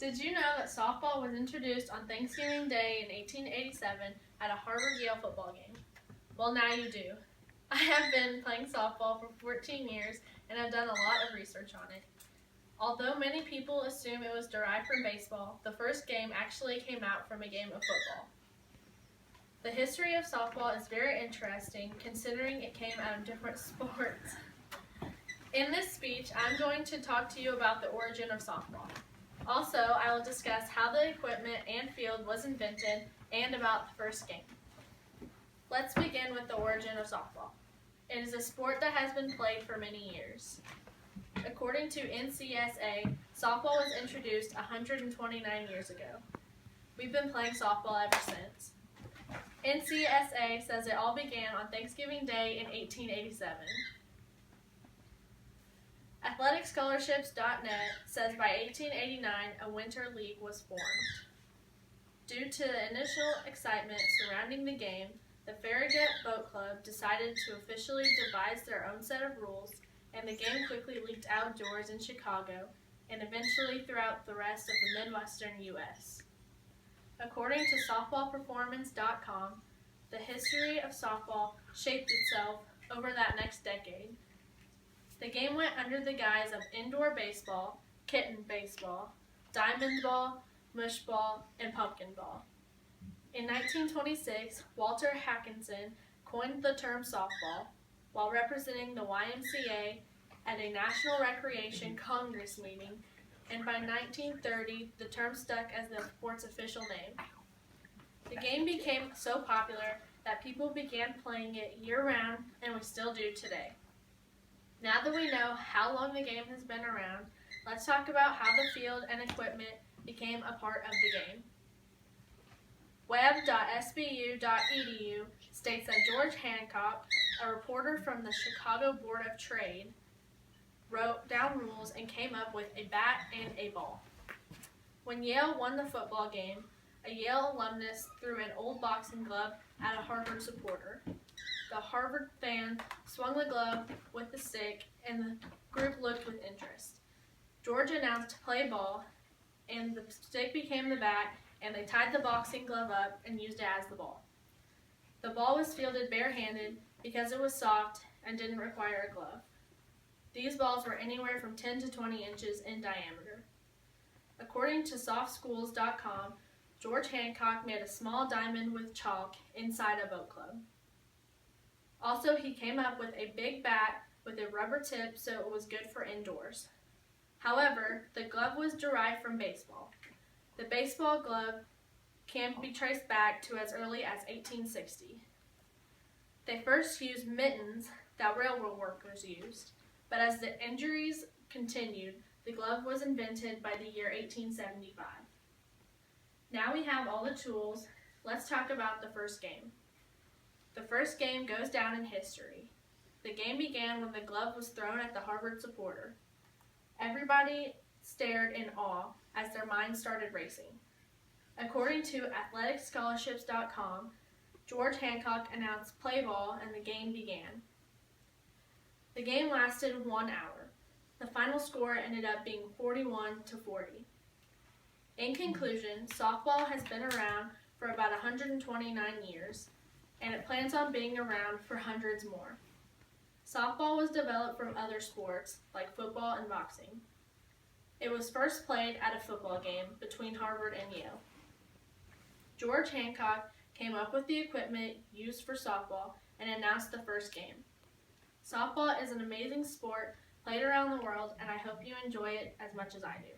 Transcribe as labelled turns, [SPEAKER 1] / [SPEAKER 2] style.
[SPEAKER 1] Did you know that softball was introduced on Thanksgiving Day in 1887 at a Harvard-Yale football game? Well, now you do. I have been playing softball for 14 years and have done a lot of research on it. Although many people assume it was derived from baseball, the first game actually came out from a game of football. The history of softball is very interesting considering it came out of different sports. In this speech, I'm going to talk to you about the origin of softball. Also, I will discuss how the equipment and field was invented and about the first game. Let's begin with the origin of softball. It is a sport that has been played for many years. According to NCSA, softball was introduced 129 years ago. We've been playing softball ever since. NCSA says it all began on Thanksgiving Day in 1887. AthleticScholarships.net says by 1889 a winter league was formed. Due to the initial excitement surrounding the game, the Farragut Boat Club decided to officially devise their own set of rules, and the game quickly leaked outdoors in Chicago and eventually throughout the rest of the Midwestern U.S. According to softballperformance.com, the history of softball shaped itself over that next decade. The game went under the guise of indoor baseball, kitten baseball, diamond ball, mush ball, and pumpkin ball. In 1926, Walter Hackinson coined the term softball while representing the YMCA at a National Recreation Congress meeting, and by 1930, the term stuck as the sport's official name. The game became so popular that people began playing it year-round, and we still do today. Now that we know how long the game has been around, let's talk about how the field and equipment became a part of the game. Web.sbu.edu states that George Hancock, a reporter from the Chicago Board of Trade, wrote down rules and came up with a bat and a ball. When Yale won the football game, a Yale alumnus threw an old boxing glove at a Harvard supporter. The Harvard fan swung the glove with the stick, and the group looked with interest. George announced play ball, and the stick became the bat, and they tied the boxing glove up and used it as the ball. The ball was fielded barehanded because it was soft and didn't require a glove. These balls were anywhere from 10 to 20 inches in diameter. According to softschools.com, George Hancock made a small diamond with chalk inside a boat club. Also, he came up with a big bat with a rubber tip so it was good for indoors. However, the glove was derived from baseball. The baseball glove can be traced back to as early as 1860. They first used mittens that railroad workers used, but as the injuries continued, the glove was invented by the year 1875. Now we have all the tools, let's talk about the first game. The first game goes down in history. The game began when the glove was thrown at the Harvard supporter. Everybody stared in awe as their minds started racing. According to AthleticScholarships.com, George Hancock announced play ball and the game began. The game lasted 1 hour. The final score ended up being 41-40. In conclusion, softball has been around for about 129 years, and it plans on being around for hundreds more. Softball was developed from other sports like football and boxing. It was first played at a football game between Harvard and Yale. George Hancock came up with the equipment used for softball and announced the first game. Softball is an amazing sport played around the world, and I hope you enjoy it as much as I do.